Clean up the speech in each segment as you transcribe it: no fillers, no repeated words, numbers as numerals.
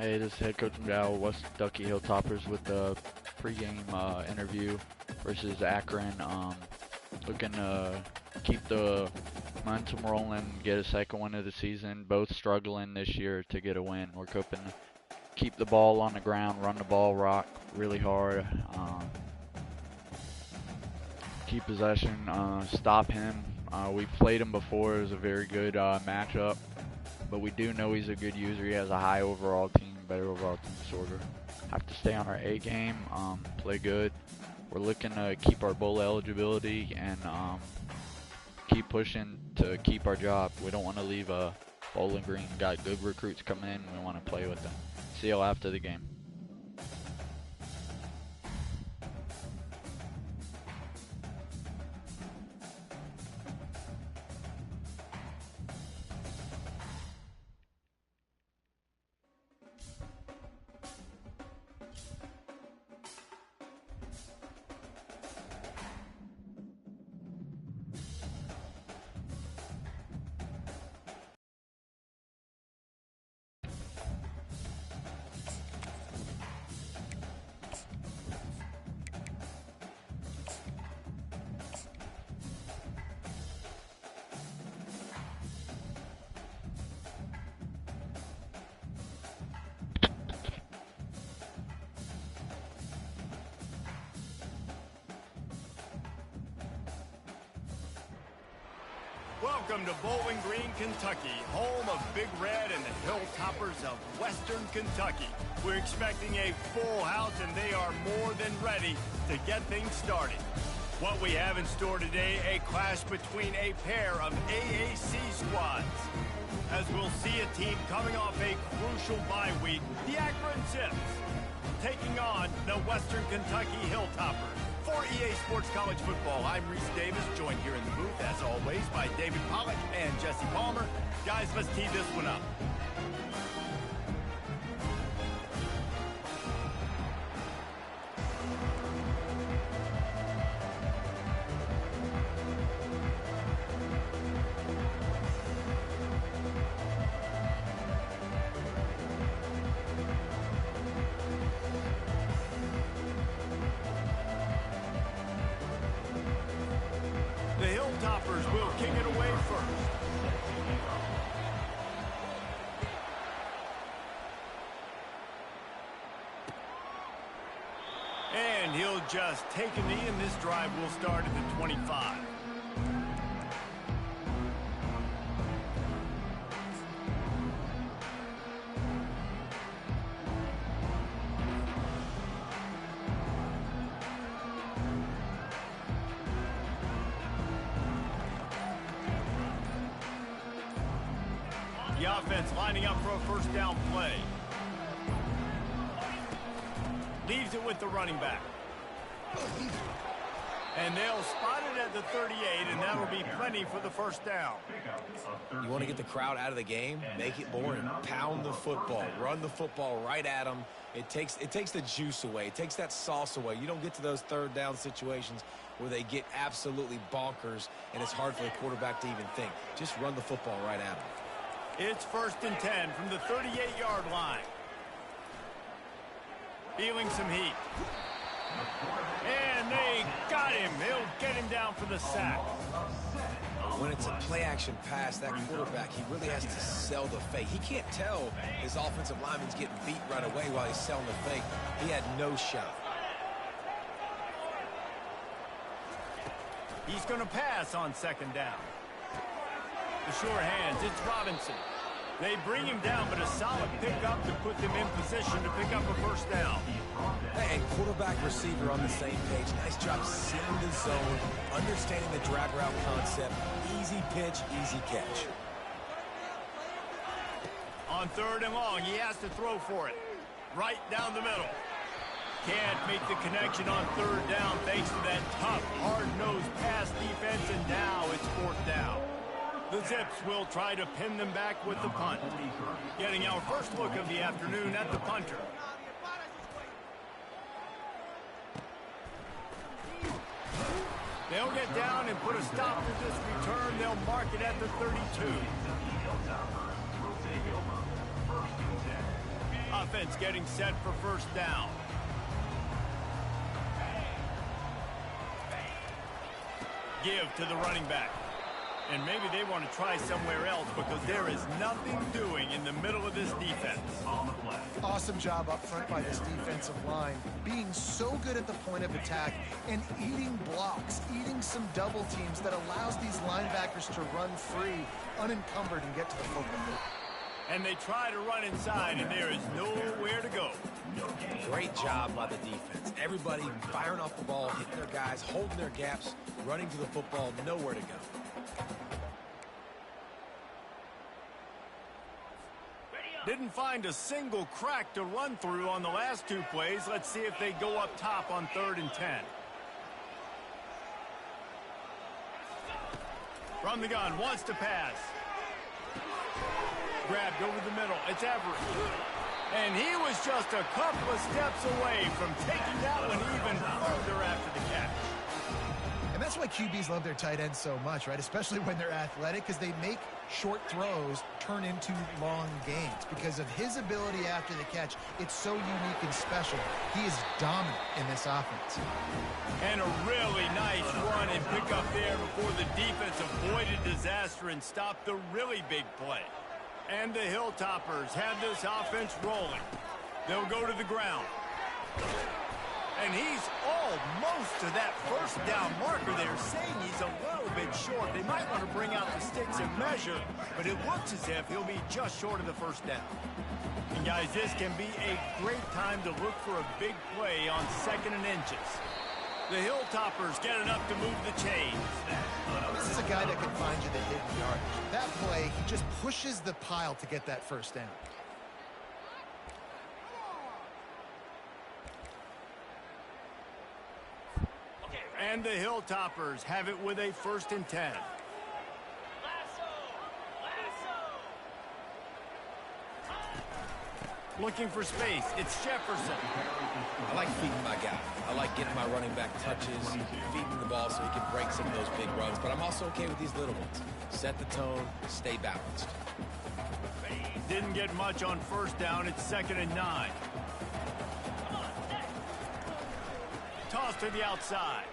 Hey, this is head coach McDowell, West Ducky Hilltoppers with the pregame interview versus Akron. Looking to keep the momentum rolling, get a second win of the season. Both struggling this year to get a win. We're hoping to keep the ball on the ground, run the ball, rock really hard, keep possession, stop him. We've played him before. It was a very good matchup. But we do know he's a good user. He has a high overall team, better overall team disorder. Have to stay on our A game, play good. We're looking to keep our bowl eligibility and keep pushing to keep our job. We don't want to leave Bowling Green. Got good recruits coming in. We want to play with them. See y'all after the game. Welcome to Bowling Green, Kentucky, home of Big Red and the Hilltoppers of Western Kentucky. We're expecting a full house, and they are more than ready to get things started. What we have in store today, a clash between a pair of AAC squads. As we'll see a team coming off a crucial bye week, the Akron Zips, taking on the Western Kentucky Hilltoppers. For EA Sports College Football, I'm Reese Davis, joined here in the booth, as always, by David Pollack and Jesse Palmer. Guys, let's tee this one up. The Hilltoppers will kick it away first. And he'll just take a knee, and this drive will start at the 25. The offense lining up for a first down play. Leaves it with the running back. And they'll spot it at the 38, and that'll be plenty for the first down. You want to get the crowd out of the game? Make it boring. Pound the football. Run the football right at them. It takes the juice away. It takes that sauce away. You don't get to those third down situations where they get absolutely bonkers, and it's hard for the quarterback to even think. Just run the football right at them. It's 1st and 10 from the 38-yard line. Feeling some heat. And they got him. They'll get him down for the sack. When it's a play-action pass, that quarterback, he really has to sell the fake. He can't tell his offensive lineman's getting beat right away while he's selling the fake. He had no shot. He's going to pass on 2nd down. The sure hands, it's Robinson. They bring him down, but a solid pickup to put them in position to pick up a first down. Hey, quarterback receiver on the same page. Nice job seeing the zone, understanding the drag route concept. Easy pitch, easy catch. On 3rd and long, he has to throw for it. Right down the middle. Can't make the connection on 3rd down thanks to that tough, hard-nosed pass defense, and now it's 4th down. The Zips will try to pin them back with the punt. Getting our first look of the afternoon at the punter. They'll get down and put a stop to this return. They'll mark it at the 32. offense getting set for first down. Give to the running back. And maybe they want to try somewhere else because there is nothing doing in the middle of this defense. Awesome job up front by this defensive line, being so good at the point of attack and eating blocks, eating some double teams that allows these linebackers to run free, unencumbered, and get to the football. And they try to run inside, and there is nowhere to go. Great job by the defense. Everybody firing off the ball, hitting their guys, holding their gaps, running to the football, nowhere to go. Didn't find a single crack to run through on the last two plays. Let's see if they go up top on 3rd and 10. From the gun, wants to pass. Grabbed over the middle. It's Everett. And he was just a couple of steps away from taking that one even further after the catch. And that's why QBs love their tight ends so much, right? Especially when they're athletic, because they make short throws turn into long gains. Because of his ability after the catch, it's so unique and special. He is dominant in this offense. And a really nice run and pick up there before the defense avoided disaster and stopped the really big play. And the Hilltoppers have this offense rolling. They'll go to the ground. And he's almost to that first down marker there, saying he's a little bit short. They might want to bring out the sticks and measure, but it looks as if he'll be just short of the first down. And guys, this can be a great time to look for a big play on 2nd and inches. The Hilltoppers get enough to move the chains. This is a guy that can find you the hidden yard. That play, he just pushes the pile to get that first down. And the Hilltoppers have it with a 1st and 10. Looking for space. It's Jefferson. I like feeding my guy. I like getting my running back touches, feeding the ball so he can break some of those big runs. But I'm also okay with these little ones. Set the tone, stay balanced. Didn't get much on 1st down. It's 2nd and 9. Toss to the outside.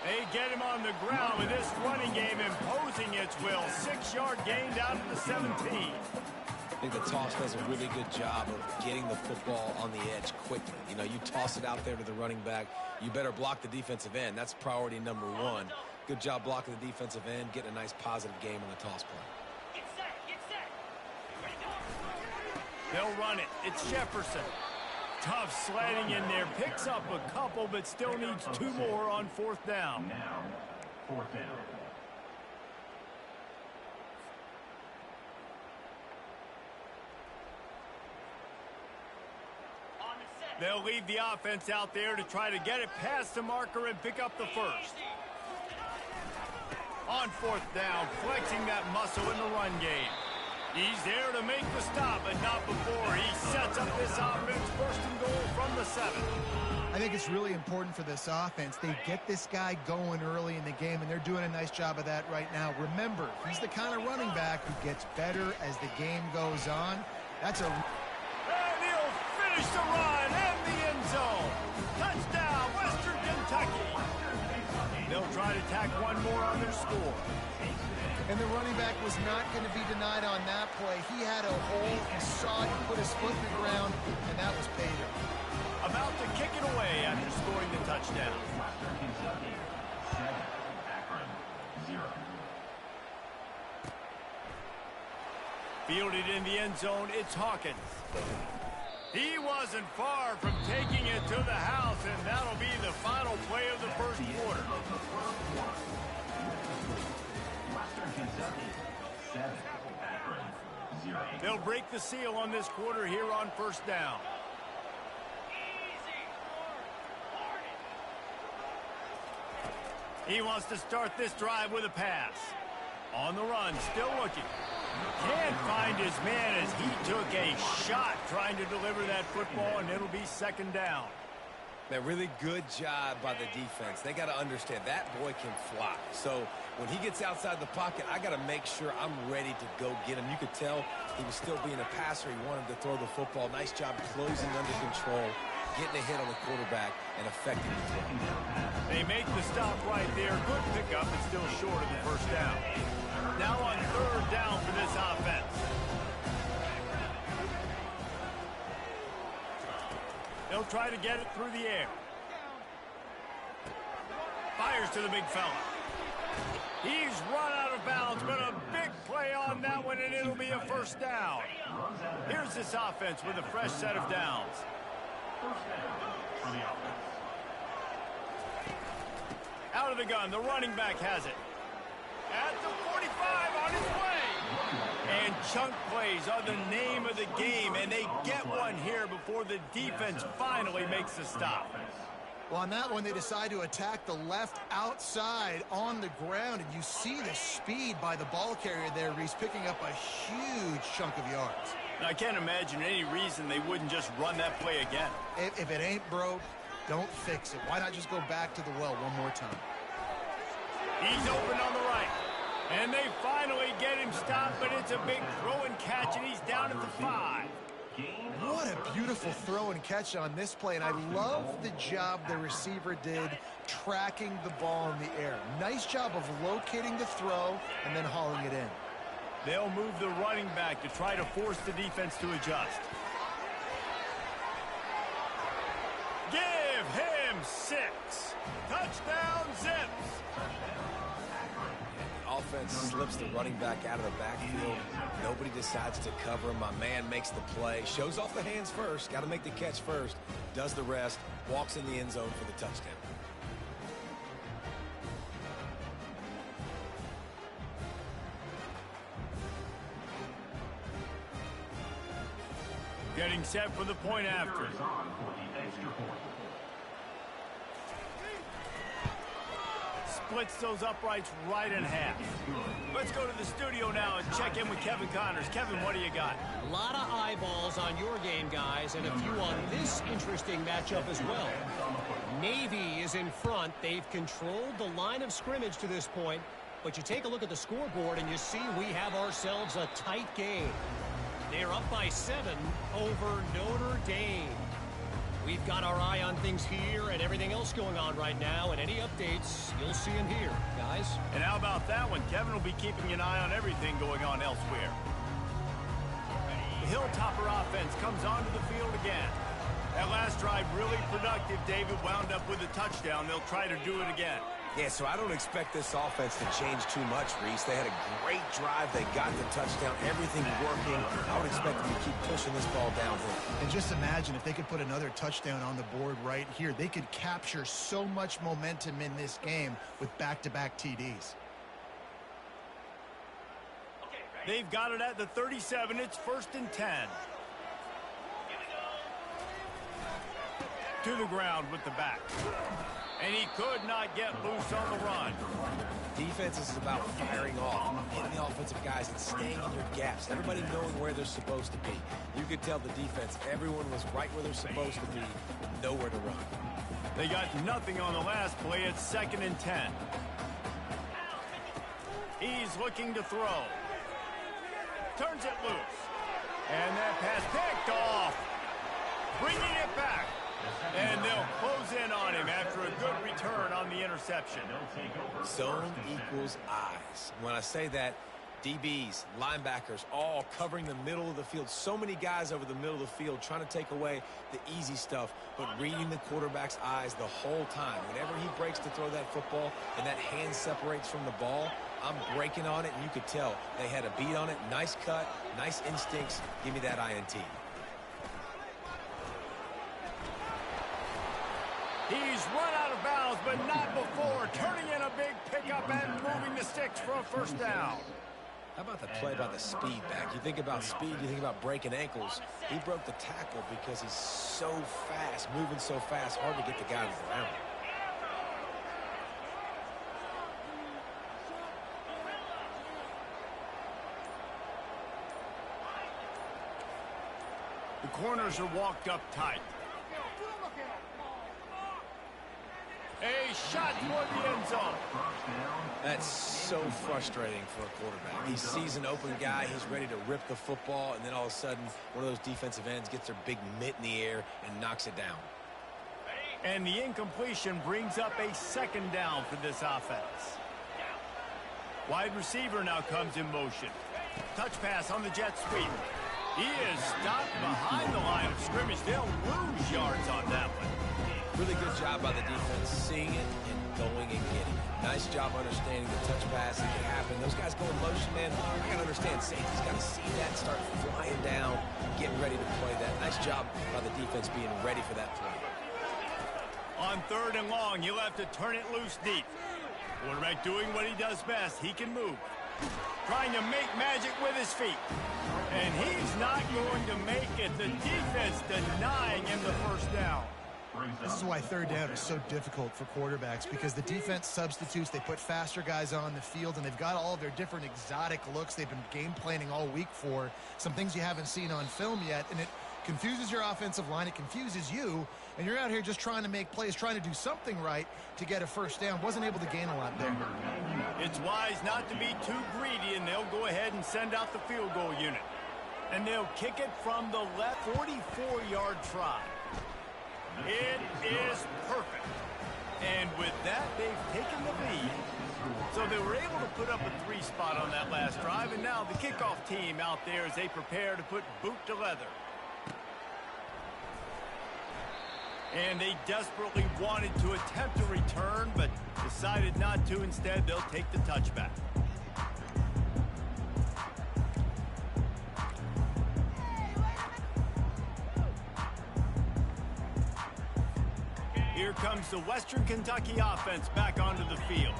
They get him on the ground with this running game imposing its will. 6-yard gain down to the 17. I think the toss does a really good job of getting the football on the edge quickly. You know, you toss it out there to the running back, you better block the defensive end. That's priority number 1. Good job blocking the defensive end, getting a nice positive game on the toss play. They'll run it. It's Jefferson. Tough sledding in there. Picks up a couple, but still needs 2 more on 4th down. Now, 4th down. They'll leave the offense out there to try to get it past the marker and pick up the first. On 4th down, flexing that muscle in the run game. He's there to make the stop, but not before he sets up this offense. 1st and goal from the 7. I think it's really important for this offense. They get this guy going early in the game, and they're doing a nice job of that right now. Remember, he's the kind of running back who gets better as the game goes on. That's a... And he'll finish the run and the end zone. Touchdown, Western Kentucky. They'll try to tack one more on their score. And the running back was not going to be denied on that play. He had a hole, he saw it, he put his foot in the ground, and that was pay dirt. About to kick it away after scoring the touchdown. Western Kentucky, 7. Akron, 0. Fielded in the end zone, it's Hawkins. He wasn't far from taking it to the house, and that'll be the final play of the first quarter. Western Kentucky, 7. Akron, 0. They'll break the seal on this quarter here on 1st down. He wants to start this drive with a pass. On the run, still looking. Can't find his man as he took a shot trying to deliver that football, and it'll be 2nd down. Man, really good job by the defense. They got to understand that boy can fly. So when he gets outside the pocket, I got to make sure I'm ready to go get him. You could tell he was still being a passer. He wanted to throw the football. Nice job closing under control, getting a hit on the quarterback, and affecting the throw. They make the stop right there. Good pickup, but still short of the first down. Now on third down for this offense. They'll try to get it through the air. Fires to the big fella. He's run out of bounds, but a big play on that one, and it'll be a first down. Here's this offense with a fresh set of downs. First down for the offense. Out of the gun, the running back has it. At the 45, on his way. And chunk plays are the name of the game, and they get one here before the defense finally makes the stop. Well, on that one, they decide to attack the left outside on the ground, and you see the speed by the ball carrier there. He's picking up a huge chunk of yards. I can't imagine any reason they wouldn't just run that play again. If it ain't broke, don't fix it. Why not just go back to the well one more time? He's open on the right. And they finally get him stopped, but it's a big throw and catch, and he's down at the 5. What a beautiful throw and catch on this play, and I love the job the receiver did tracking the ball in the air. Nice job of locating the throw and then hauling it in. They'll move the running back to try to force the defense to adjust. Give him 6. Touchdown, Zips. Offense slips the running back out of the backfield. Nobody decides to cover him. My man makes the play. Shows off the hands first. Got to make the catch first. Does the rest. Walks in the end zone for the touchdown. Getting set for the point after. Splits those uprights right in half. Let's go to the studio now and check in with Kevin Connors. Kevin, what do you got? A lot of eyeballs on your game, guys, and a few on this interesting matchup as well. Navy is in front. They've controlled the line of scrimmage to this point, but you take a look at the scoreboard and you see we have ourselves a tight game. They're up by 7 over Notre Dame. We've got our eye on things here and everything else going on right now, and any updates you'll see in here, guys. And how about that one? Kevin will be keeping an eye on everything going on elsewhere. The Hilltopper offense comes onto the field again. That last drive really productive. David wound up with a touchdown. They'll try to do it again. Yeah, so I don't expect this offense to change too much, Reese. They had a great drive. They got the touchdown. Everything working. I would expect them to keep pushing this ball downhill. And just imagine if they could put another touchdown on the board right here. They could capture so much momentum in this game with back-to-back TDs. They've got it at the 37. It's 1st and 10. To the ground with the back. And he could not get loose on the run. Defense is about firing off, hitting the offensive guys and staying in your gaps. Everybody knowing where they're supposed to be. You could tell the defense, everyone was right where they're supposed to be, nowhere to run. They got nothing on the last play. It's 2nd and 10. He's looking to throw. Turns it loose. And that pass picked off. Bringing it back. And they'll close in on him after a good return on the interception. Zone equals eyes. When I say that, DBs, linebackers, all covering the middle of the field. So many guys over the middle of the field trying to take away the easy stuff, but reading the quarterback's eyes the whole time. Whenever he breaks to throw that football and that hand separates from the ball, I'm breaking on it, and you could tell they had a beat on it. Nice cut, nice instincts. Give me that INT. He's run out of bounds, but not before. Turning in a big pickup and moving the sticks for a first down. How about the play by the speed back? You think about speed, you think about breaking ankles. He broke the tackle because he's so fast, moving so fast, hard to get the guy to the ground. The corners are walked up tight. A shot toward the end zone. That's so frustrating for a quarterback. He sees an open guy, he's ready to rip the football, and then all of a sudden, one of those defensive ends gets their big mitt in the air and knocks it down. And the incompletion brings up a second down for this offense. Wide receiver now comes in motion. Touch pass on the jet sweep. He is stopped behind the line of scrimmage. They'll lose yards on that one. Really good job by the defense seeing it and going and getting it. Nice job understanding the touch pass that can happen. Those guys go in motion, man. You got to understand, safety's got to see that and start flying down, getting ready to play that. Nice job by the defense being ready for that play. On 3rd and long, you'll have to turn it loose deep. Quarterback doing what he does best. He can move. Trying to make magic with his feet. And he's not going to make it. The defense denying him the first down. This is why 3rd down is so difficult for quarterbacks, because the defense substitutes. They put faster guys on the field, and they've got all of their different exotic looks they've been game planning all week for, some things you haven't seen on film yet, and it confuses your offensive line. It confuses you, and you're out here just trying to make plays, trying to do something right to get a first down. Wasn't able to gain a lot there. It's wise not to be too greedy, and they'll go ahead and send out the field goal unit. And they'll kick it from the left 44-yard try. It is perfect. And with that, they've taken the lead. So they were able to put up a 3 spot on that last drive, and now the kickoff team out there as they prepare to put boot to leather. And they desperately wanted to attempt a return, but decided not to. Instead, they'll take the touchback. Here comes the Western Kentucky offense back onto the field.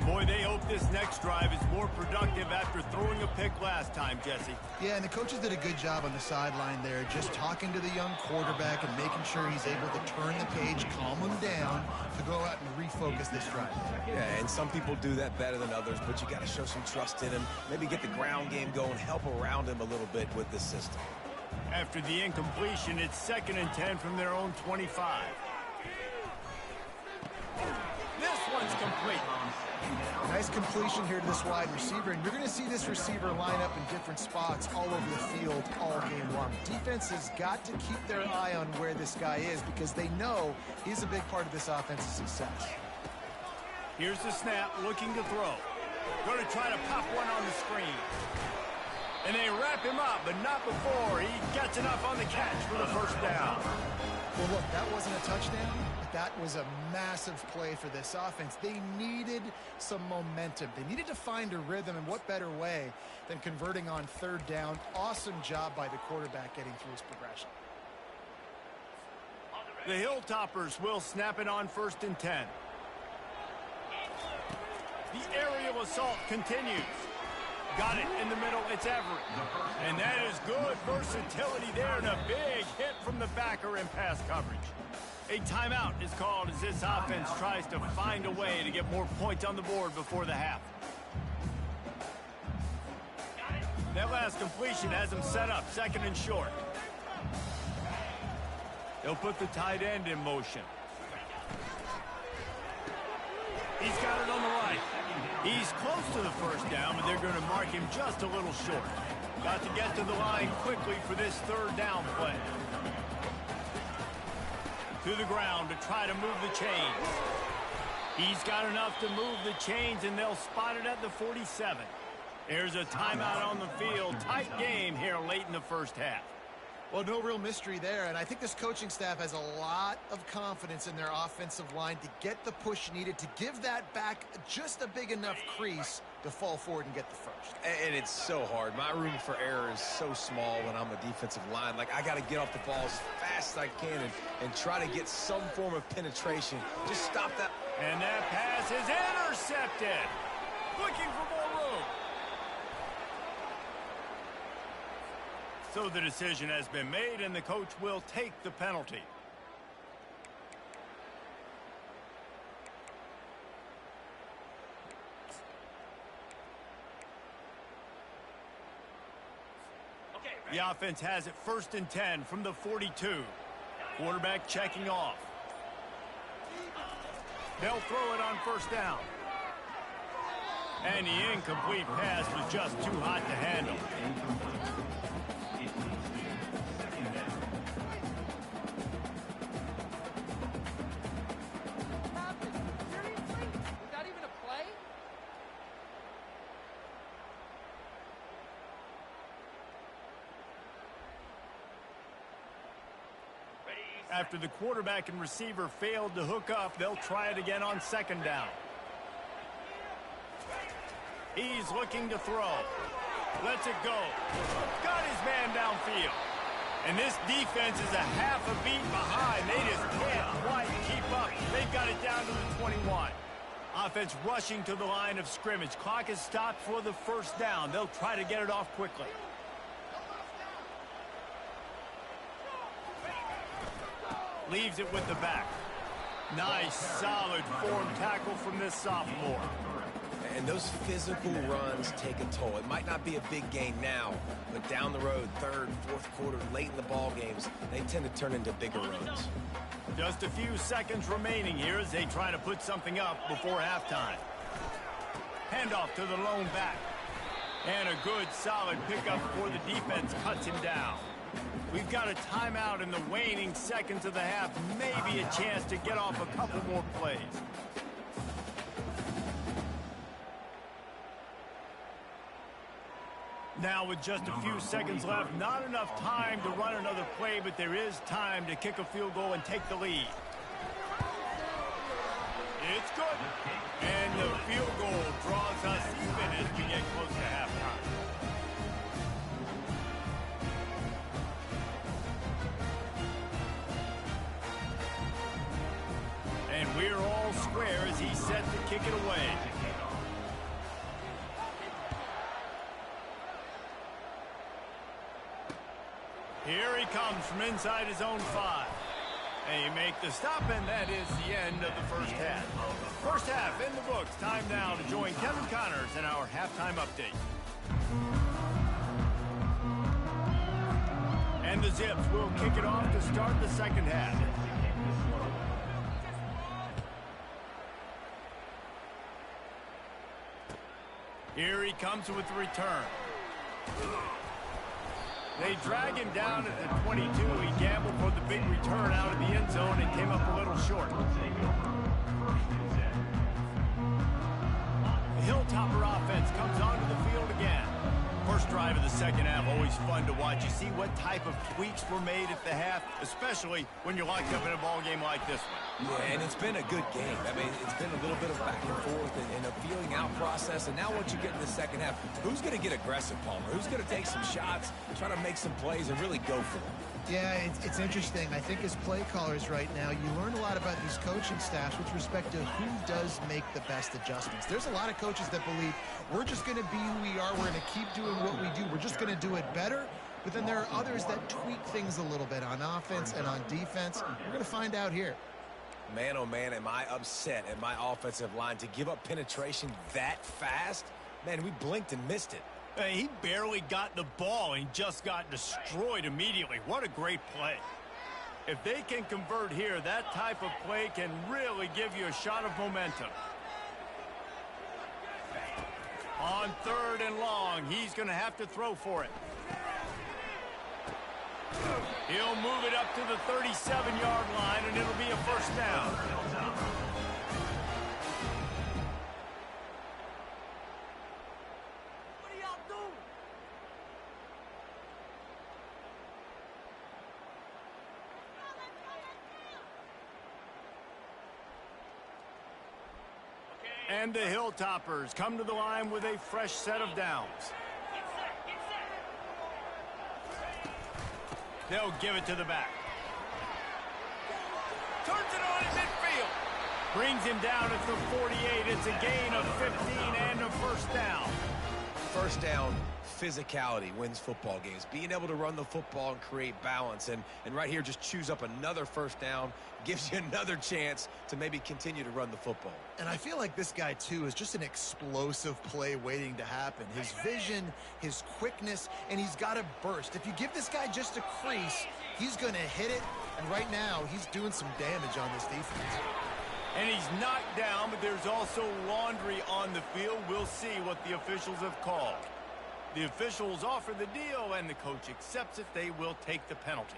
Boy, they hope this next drive is more productive after throwing a pick last time, Jesse. Yeah, and the coaches did a good job on the sideline there, just talking to the young quarterback and making sure he's able to turn the page, calm him down, to go out and refocus this drive. Yeah, and some people do that better than others, but you got to show some trust in him. Maybe get the ground game going, help around him a little bit with the system. After the incompletion, it's 2nd and 10 from their own 25. This one's complete. Nice completion here to this wide receiver, and you're going to see this receiver line up in different spots all over the field all game long. Defense has got to keep their eye on where this guy is, because they know he's a big part of this offense's success. Here's the snap, looking to throw. Going to try to pop one on the screen. And they wrap him up, but not before he gets enough on the catch for the first down. Well, look, that wasn't a touchdown, but that was a massive play for this offense. They needed some momentum. They needed to find a rhythm, and what better way than converting on 3rd down. Awesome job by the quarterback getting through his progression. The Hilltoppers will snap it on 1st and 10. The aerial assault continues. Got it in the middle. It's Everett. And that is good versatility there, and a big hit from the backer in pass coverage. A timeout is called as this offense tries to find a way to get more points on the board before the half. That last completion has them set up 2nd and short. They'll put the tight end in motion. He's got it on the right. He's close to the first down, but they're going to mark him just a little short. Got to get to the line quickly for this 3rd down play. To the ground to try to move the chains. He's got enough to move the chains, and they'll spot it at the 47. There's a timeout on the field. Tight game here late in the first half. Well, no real mystery there, and I think this coaching staff has a lot of confidence in their offensive line to get the push needed to give that back just a big enough crease to fall forward and get the first. And it's so hard. My room for error is so small when I'm a defensive line. Like, I got to get off the ball as fast as I can and try to get some form of penetration. Just stop that. And that pass is intercepted. Looking for more room. So the decision has been made, and the coach will take the penalty. The offense has it 1st and 10 from the 42. Quarterback checking off. They'll throw it on first down. And the incomplete pass was just too hot to handle. After the quarterback and receiver failed to hook up, they'll try it again on second down. He's looking to throw. Lets it go. Got his man downfield. And this defense is a half a beat behind. They just can't quite keep up. They've got it down to the 21. Offense rushing to the line of scrimmage. Clock is stopped for the first down. They'll try to get it off quickly. Leaves it with the back. Nice, solid form tackle from this sophomore. And those physical runs take a toll. It might not be a big gain now, but down the road, third, fourth quarter, late in the ball games, they tend to turn into bigger runs. Just a few seconds remaining here as they try to put something up before halftime. Handoff to the lone back. And a good, solid pickup before the defense cuts him down. We've got a timeout in the waning seconds of the half. Maybe a chance to get off a couple more plays. Now with just a few seconds left, not enough time to run another play, but there is time to kick a field goal and take the lead. It's good. And the field goal draws us even as we get close to halftime. And we're all square as he's set to kick it away. Here he comes from inside his own 5. They make the stop, and that is the end of the first half. First half in the books. Time now to join Kevin Connors in our halftime update. And the Zips will kick it off to start the second half. Here he comes with the return. They drag him down at the 22. He gambled for the big return out of the end zone and came up a little short. The Hilltopper offense comes onto the field again. First drive of the second half, always fun to watch. You see what type of tweaks were made at the half, especially when you're locked up in a ball game like this one. Yeah, and it's been a good game. I mean, it's been a little bit of back and forth and a feeling out process. And now once you get in the second half, who's going to get aggressive, Palmer? Who's going to take some shots, try to make some plays, and really go for them? Yeah, it's interesting. I think as play callers right now, you learn a lot about these coaching staffs with respect to who does make the best adjustments. There's a lot of coaches that believe we're just going to be who we are. We're going to keep doing what we do. We're just going to do it better. But then there are others that tweak things a little bit on offense and on defense. We're going to find out here. Man, oh man, am I upset at my offensive line to give up penetration that fast? Man, we blinked and missed it. He barely got the ball and just got destroyed immediately. What a great play. If they can convert here, that type of play can really give you a shot of momentum. On third and long, he's going to have to throw for it. He'll move it up to the 37-yard line, and it'll be a first down. What are y'all doing? And the Hilltoppers come to the line with a fresh set of downs. They'll give it to the back. Turns it on in midfield. Brings him down at the 48. It's a gain of 15 and a first down. First down, physicality wins football games. Being able to run the football and create balance. And right here, just choose up another first down. Gives you another chance to maybe continue to run the football. And I feel like this guy, too, is just an explosive play waiting to happen. His vision, his quickness, and he's got a burst. If you give this guy just a crease, he's going to hit it. And right now, he's doing some damage on this defense. And he's knocked down, but there's also laundry on the field. We'll see what the officials have called. The officials offer the deal, and the coach accepts it. They will take the penalty.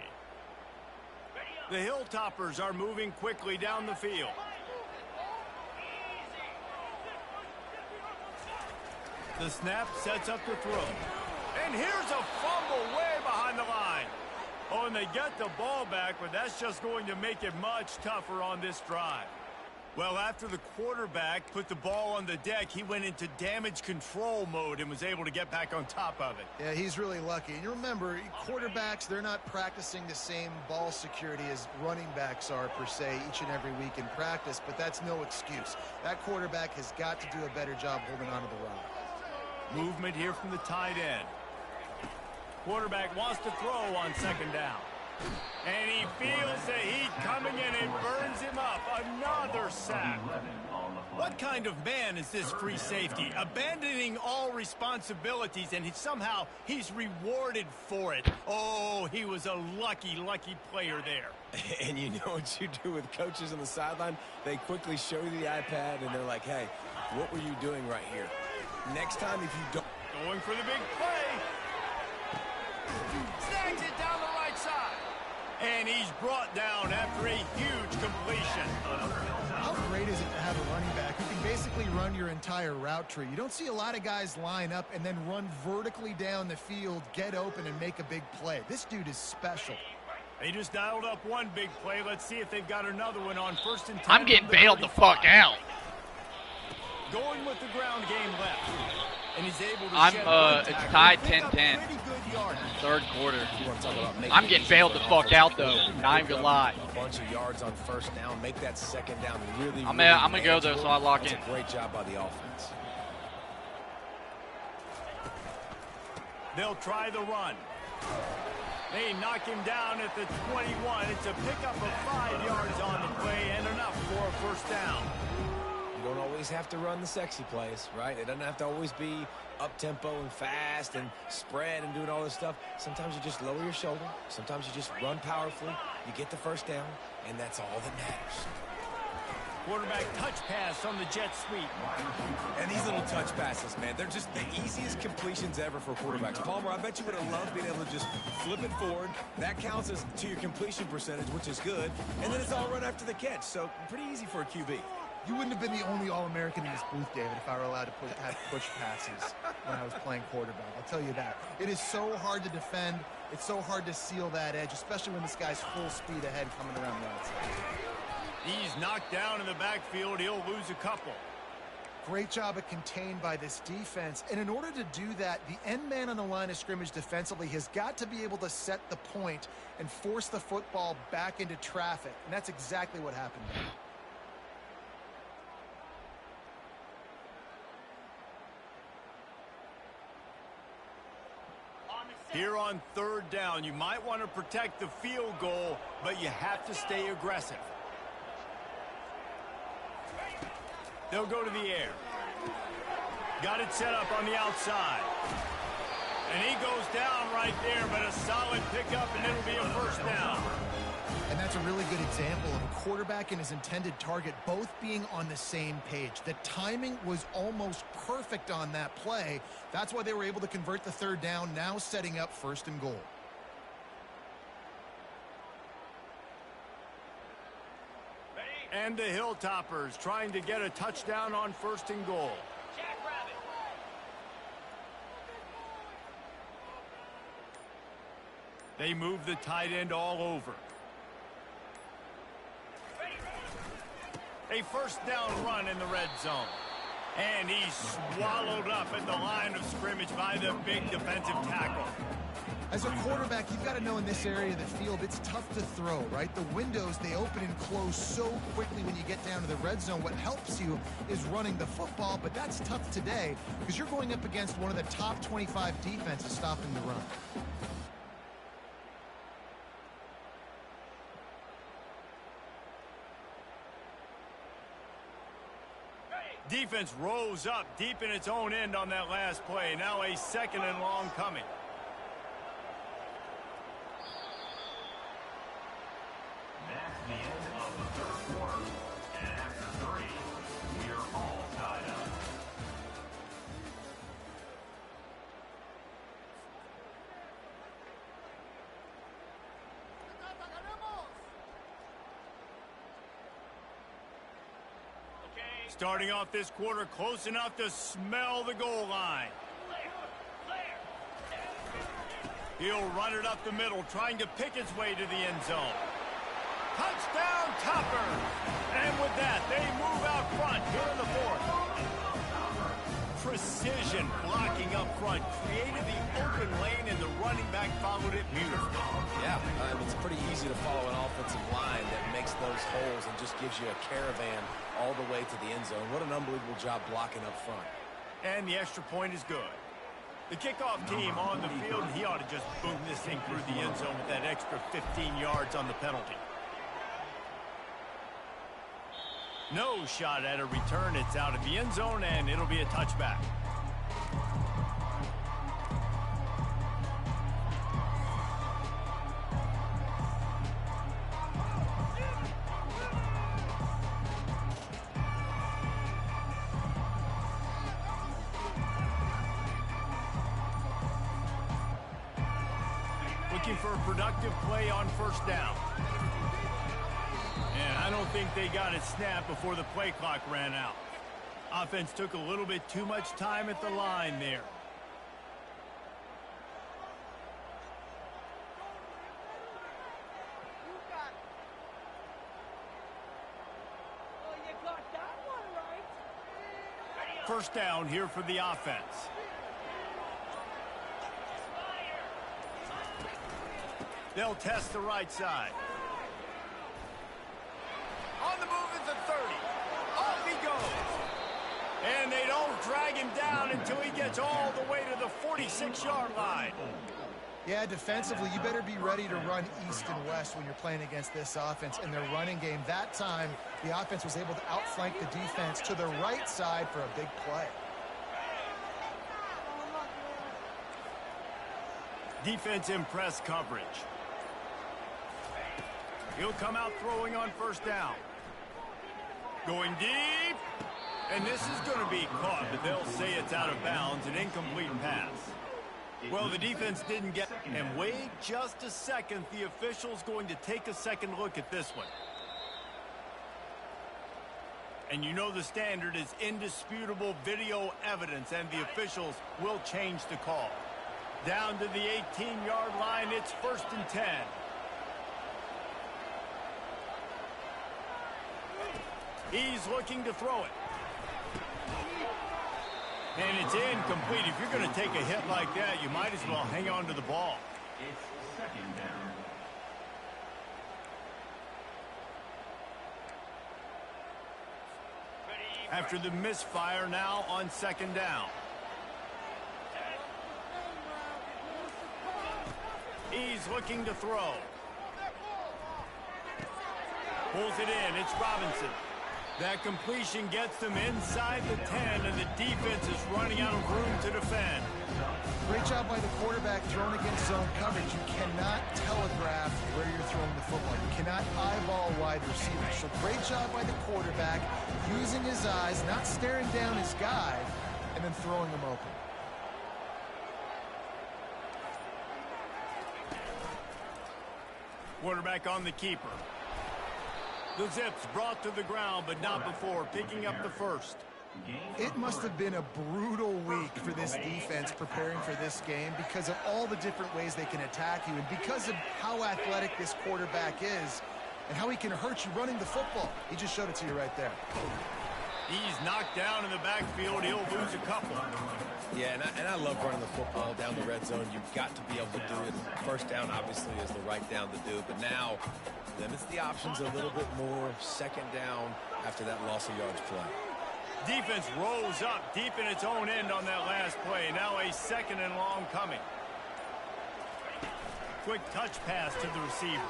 The Hilltoppers are moving quickly down the field. The snap sets up the throw. And here's a fumble way behind the line. Oh, and they get the ball back, but that's just going to make it much tougher on this drive. Well, after the quarterback put the ball on the deck, he went into damage control mode and was able to get back on top of it. Yeah, he's really lucky. And you remember, quarterbacks, they're not practicing the same ball security as running backs are, per se, each and every week in practice, but that's no excuse. That quarterback has got to do a better job holding on to the rock. Movement here from the tight end. Quarterback wants to throw on second down. And he feels the heat coming in and burns him up. Another sack. What kind of man is this free safety? Abandoning all responsibilities, and somehow he's rewarded for it. Oh, he was a lucky, lucky player there. And you know what you do with coaches on the sideline? They quickly show you the iPad, and they're like, hey, what were you doing right here? Next time, if you don't... Going for the big play. Snags it down the right side. And he's brought down after a huge completion. How great is it to have a running back who can basically run your entire route tree? You don't see a lot of guys line up and then run vertically down the field, get open, and make a big play. This dude is special. They just dialed up one big play. Let's see if they've got another one on first and 10. I'm getting bailed the fuck out. Going with the ground game left. And he's able to it's tied 10-10. Third quarter. I'm getting bailed the fuck out though. Not even gonna lie. A bunch of yards on first down. Make that second down really. I'm gonna go though, so I lock in. That's a great job by the offense. They'll try the run. They knock him down at the 21. It's a pickup of 5 yards on the play and enough for a first down. You don't always have to run the sexy plays, right? It doesn't have to always be up-tempo and fast and spread and doing all this stuff. Sometimes you just lower your shoulder. Sometimes you just run powerfully. You get the first down, and that's all that matters. Quarterback touch pass on the jet sweep. And these little touch passes, man, they're just the easiest completions ever for quarterbacks. Palmer, I bet you would have loved being able to just flip it forward. That counts as to your completion percentage, which is good. And then it's all run after the catch, so pretty easy for a QB. You wouldn't have been the only All-American in this booth, David, if I were allowed to have push passes when I was playing quarterback. I'll tell you that. It is so hard to defend. It's so hard to seal that edge, especially when this guy's full speed ahead coming around the outside. He's knocked down in the backfield. He'll lose a couple. Great job of contained by this defense. And in order to do that, the end man on the line of scrimmage defensively has got to be able to set the point and force the football back into traffic. And that's exactly what happened there. Here on third down, you might want to protect the field goal, but you have to stay aggressive. They'll go to the air. Got it set up on the outside. And he goes down right there, but a solid pickup, and it'll be a first down. And that's a really good example of a quarterback and his intended target both being on the same page. The timing was almost perfect on that play. That's why they were able to convert the third down, now setting up first and goal. And the Hilltoppers trying to get a touchdown on first and goal. They move the tight end all over. A first down run in the red zone. And he's swallowed up at the line of scrimmage by the big defensive tackle. As a quarterback, you've got to know in this area of the field, it's tough to throw, right? The windows, they open and close so quickly when you get down to the red zone. What helps you is running the football, but that's tough today because you're going up against one of the top 25 defenses stopping the run. Defense rose up deep in its own end on that last play. Now a second and long coming. Starting off this quarter close enough to smell the goal line. He'll run it up the middle, trying to pick his way to the end zone. Touchdown, Topper! And with that, they move out front here in the fourth. Precision blocking up front created the open lane, and the running back followed it beautifully. Yeah, it's pretty easy to follow an offensive line that makes those holes and just gives you a caravan all the way to the end zone. What an unbelievable job blocking up front. And the extra point is good. The kickoff team on the field, he ought to just boom this thing through the end zone with that extra 15 yards on the penalty. No shot at a return. It's out of the end zone, and it'll be a touchback. Looking for a productive play on first down. And I don't think they got it snapped before the play clock ran out. Offense took a little bit too much time at the line there. First down here for the offense. They'll test the right side. On the move is the 30. Off he goes. And they don't drag him down until he gets all the way to the 46-yard line. Yeah, defensively, you better be ready to run east and west when you're playing against this offense. In their running game, that time, the offense was able to outflank the defense to the right side for a big play. Defense in press coverage. He'll come out throwing on first down. Going deep. And this is going to be caught, but they'll say it's out of bounds, an incomplete pass. Well, the defense didn't get... And wait just a second. The official's going to take a second look at this one. And you know the standard is indisputable video evidence, and the officials will change the call. Down to the 18-yard line, it's 1st and 10. He's looking to throw it. And it's incomplete. If you're going to take a hit like that, you might as well hang on to the ball. It's 2nd down. After the misfire, now on 2nd down. He's looking to throw. Pulls it in. It's Robinson. That completion gets them inside the 10, and the defense is running out of room to defend. Great job by the quarterback throwing against zone coverage. You cannot telegraph where you're throwing the football. You cannot eyeball wide receivers. So great job by the quarterback using his eyes, not staring down his guy, and then throwing him open. Quarterback on the keeper. The Zips brought to the ground, but not before picking up the first. It must have been a brutal week for this defense preparing for this game because of all the different ways they can attack you and because of how athletic this quarterback is and how he can hurt you running the football. He just showed it to you right there. He's knocked down in the backfield. He'll lose a couple. Yeah, and I love running the football down the red zone. You've got to be able to do it. First down, obviously, is the right down to do. But now, limits the options a little bit more. 2nd down after that loss of yards play. Defense rose up deep in its own end on that last play. Now a 2nd and long coming. Quick touch pass to the receiver.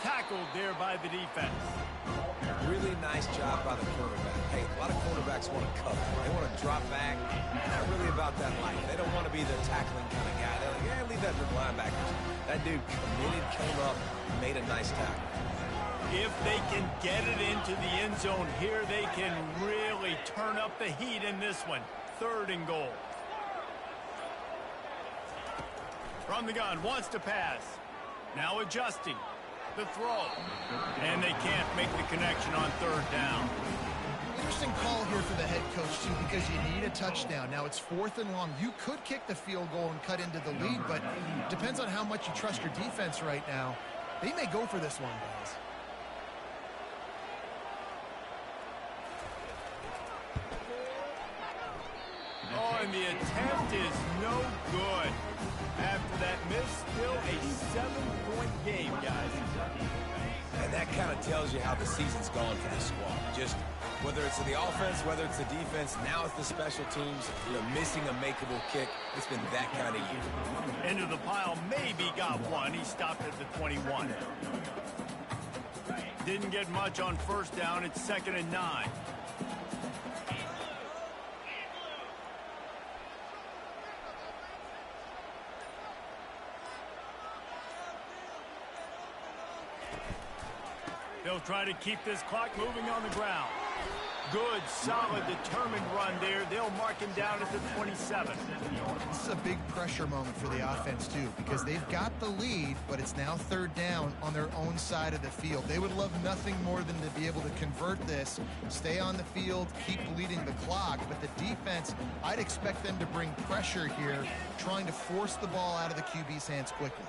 Tackled there by the defense. Really nice job by the quarterback. Hey, a lot of quarterbacks want to cover. They want to drop back. Not really about that life. They don't want to be the tackling kind of guy. They're like, yeah, leave that to the linebackers. That dude committed, came up, made a nice tackle. If they can get it into the end zone here, they can really turn up the heat in this one. 3rd and goal. From the gun, wants to pass. Now adjusting. the throw. And they can't make the connection on third down. Interesting call here for the head coach, too, because you need a touchdown. Now, it's 4th and long. You could kick the field goal and cut into the lead, but depends on how much you trust your defense right now. They may go for this one, guys. Oh, and the attempt is no good. After that miss, still a 7-point game, guys. And that kind of tells you how the season's gone for the squad. Just whether it's the offense, whether it's the defense, now it's the special teams, missing a makeable kick. It's been that kind of year. Into the pile, maybe got one. He stopped at the 21. Didn't get much on first down. It's 2nd and 9. They'll try to keep this clock moving on the ground. Good, solid, determined run there. They'll mark him down at the 27. This is a big pressure moment for the offense, too, because they've got the lead, but it's now 3rd down on their own side of the field. They would love nothing more than to be able to convert this, stay on the field, keep bleeding the clock. But the defense, I'd expect them to bring pressure here, trying to force the ball out of the QB's hands quickly.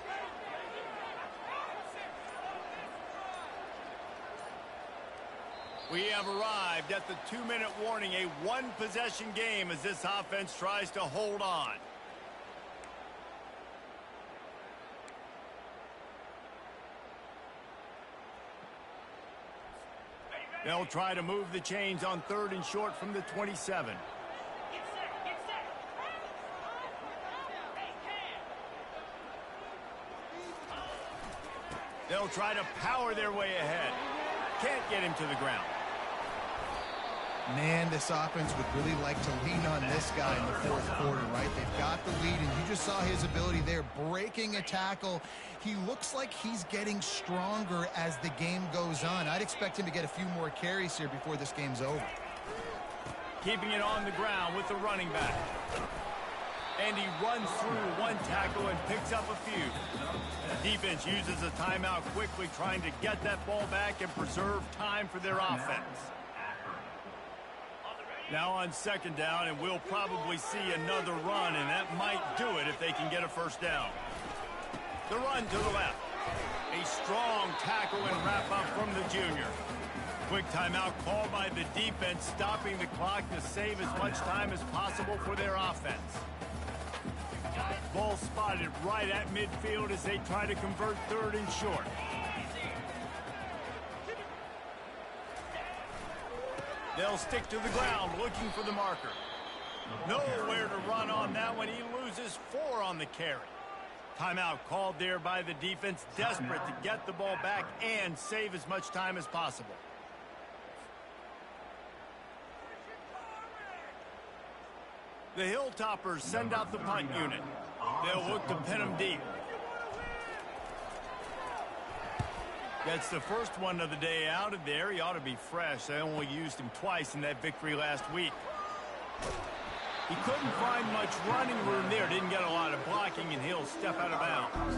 We have arrived at the 2-minute warning, a one-possession game as this offense tries to hold on. They'll try to move the chains on 3rd and short from the 27. They'll try to power their way ahead. Can't get him to the ground. Man, this offense would really like to lean on this guy in the 4th quarter, right? They've got the lead, and you just saw his ability there, breaking a tackle. He looks like he's getting stronger as the game goes on. I'd expect him to get a few more carries here before this game's over. Keeping it on the ground with the running back. And he runs through one tackle and picks up a few. Defense uses a timeout quickly, trying to get that ball back and preserve time for their offense. Now on 2nd down, and we'll probably see another run, and that might do it if they can get a first down. The run to the left. A strong tackle and wrap-up from the junior. Quick timeout called by the defense, stopping the clock to save as much time as possible for their offense. Ball spotted right at midfield as they try to convert 3rd and short. They'll stick to the ground looking for the marker. Nowhere to run on that one. He loses 4 on the carry. Timeout called there by the defense, desperate to get the ball back and save as much time as possible. The Hilltoppers send out the punt unit. They'll look to pin him deep. That's the first one of the day out of there. He ought to be fresh. They only used him twice in that victory last week. He couldn't find much running room there. Didn't get a lot of blocking, and he'll step out of bounds.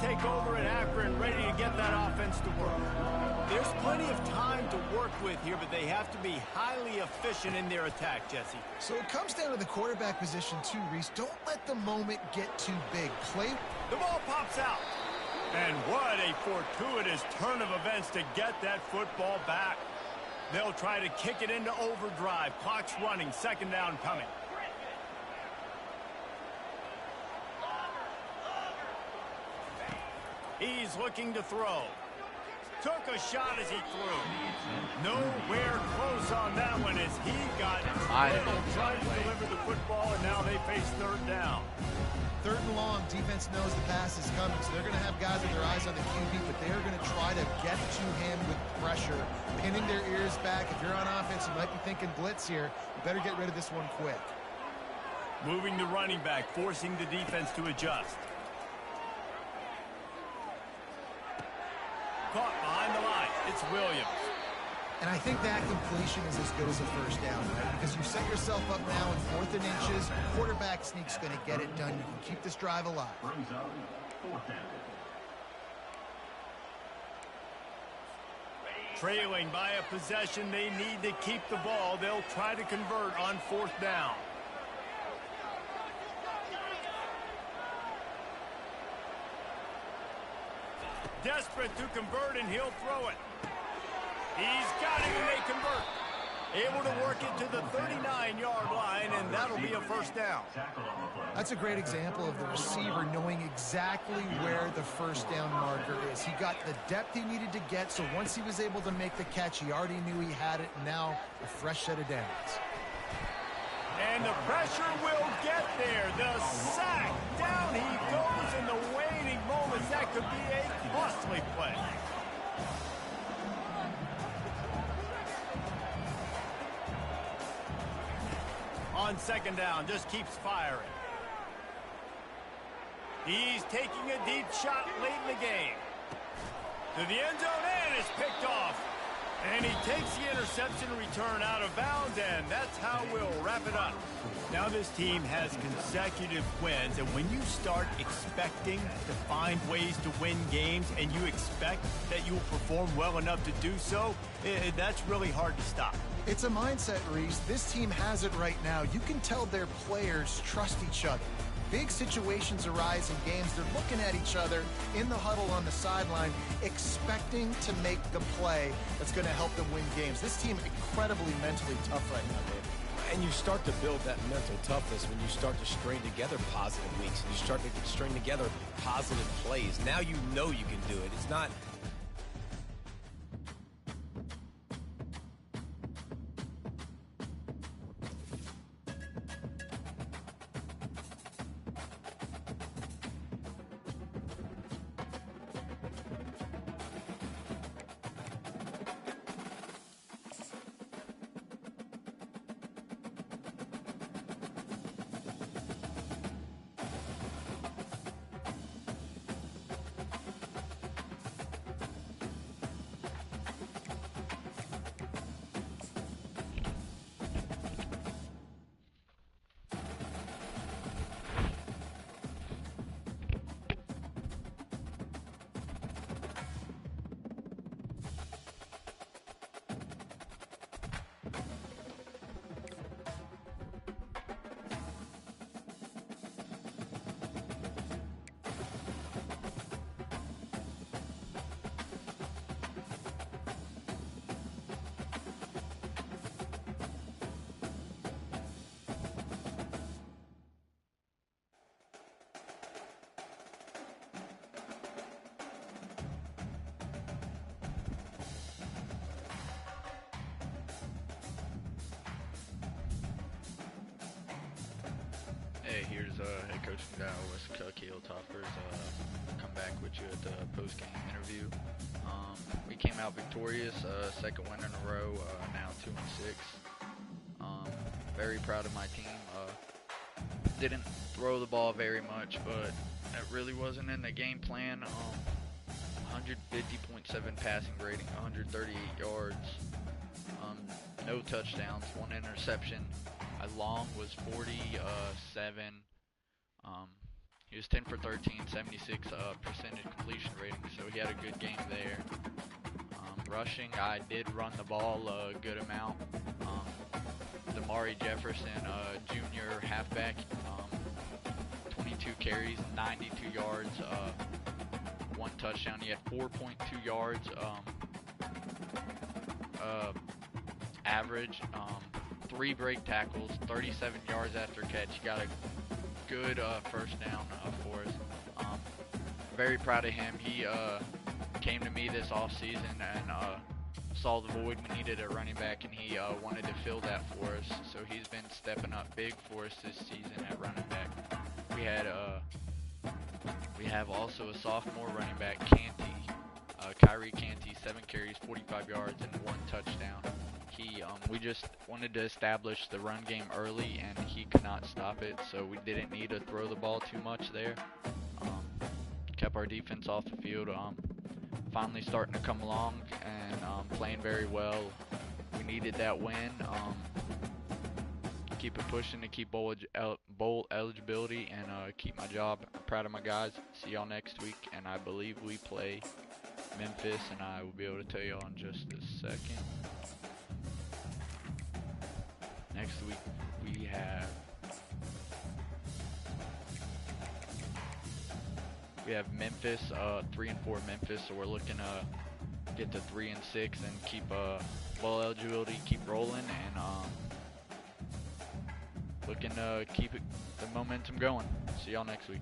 Take over at Akron, ready to get that offense to work. There's plenty of time to work with here, but they have to be highly efficient in their attack, Jesse. So it comes down to the quarterback position too, Reese. Don't let the moment get too big. Play. The ball pops out. And what a fortuitous turn of events to get that football back. They'll try to kick it into overdrive. Clock's running, 2nd down coming. He's looking to throw. Took a shot as he threw. Nowhere close on that one as he got trying to deliver the football, and now they face 3rd down. 3rd and long, defense knows the pass is coming, so they're going to have guys with their eyes on the QB, but they're going to try to get to him with pressure, pinning their ears back. If you're on offense, you might be thinking blitz here. You better get rid of this one quick. Moving the running back, forcing the defense to adjust. It's Williams. And I think that completion is as good as a first down, right? Because you set yourself up now in 4th and inches. Quarterback sneak's going to get it done. You can keep this drive alive. Brings up 4th down. Trailing by a possession, they need to keep the ball. They'll try to convert on 4th down. Desperate to convert, and he'll throw it. He's got it, and they convert. Able to work it to the 39-yard line, and that'll be a first down. That's a great example of the receiver knowing exactly where the first down marker is. He got the depth he needed to get, so once he was able to make the catch, he already knew he had it, and now a fresh set of downs. And the pressure will get there. The sack. Down he goes in the waning moments. That could be a costly play. On 2nd down, just keeps firing. He's taking a deep shot late in the game. To the end zone, and it's picked off. And he takes the interception return out of bounds, and that's how we'll wrap it up. Now this team has consecutive wins, and when you start expecting to find ways to win games and you expect that you will perform well enough to do so, that's really hard to stop. It's a mindset, Reese. This team has it right now. You can tell their players trust each other. Big situations arise in games. They're looking at each other in the huddle on the sideline, expecting to make the play that's going to help them win games. This team incredibly mentally tough right now, David. And you start to build that mental toughness when you start to string together positive weeks. And you start to string together positive plays. Now you know you can do it. It's not... Hey, here's head coach from West Kentucky Hilltoppers. Come back with you at the post-game interview. We came out victorious, second win in a row, now 2-6. Very proud of my team. Didn't throw the ball very much, but that really wasn't in the game plan. 150.7 passing rating, 138 yards, no touchdowns, 1 interception. Long was 47. He was 10 for 13, 76 percentage completion rating, so he had a good game there. Rushing, I did run the ball a good amount. Damari Jefferson, junior halfback, 22 carries, 92 yards, 1 touchdown. He had 4.2 yards average. 3 break tackles, 37 yards after catch. He got a good first down for us. Very proud of him. He came to me this offseason and saw the void. We needed a running back, and he wanted to fill that for us. So he's been stepping up big for us this season at running back. We have also a sophomore running back, Canty, Kyrie Canty, 7 carries, 45 yards, and 1 touchdown. We just wanted to establish the run game early, and he could not stop it, so we didn't need to throw the ball too much there. Kept our defense off the field. finally starting to come along and playing very well. We needed that win. Keep it pushing to keep bowl eligibility and keep my job. I'm proud of my guys. See y'all next week, and I believe we play Memphis, and I will be able to tell y'all in just a second. Next week we have Memphis, 3-4 Memphis, so we're looking to get to 3-6 and keep bowl eligibility, keep rolling, and looking to keep the momentum going. See y'all next week.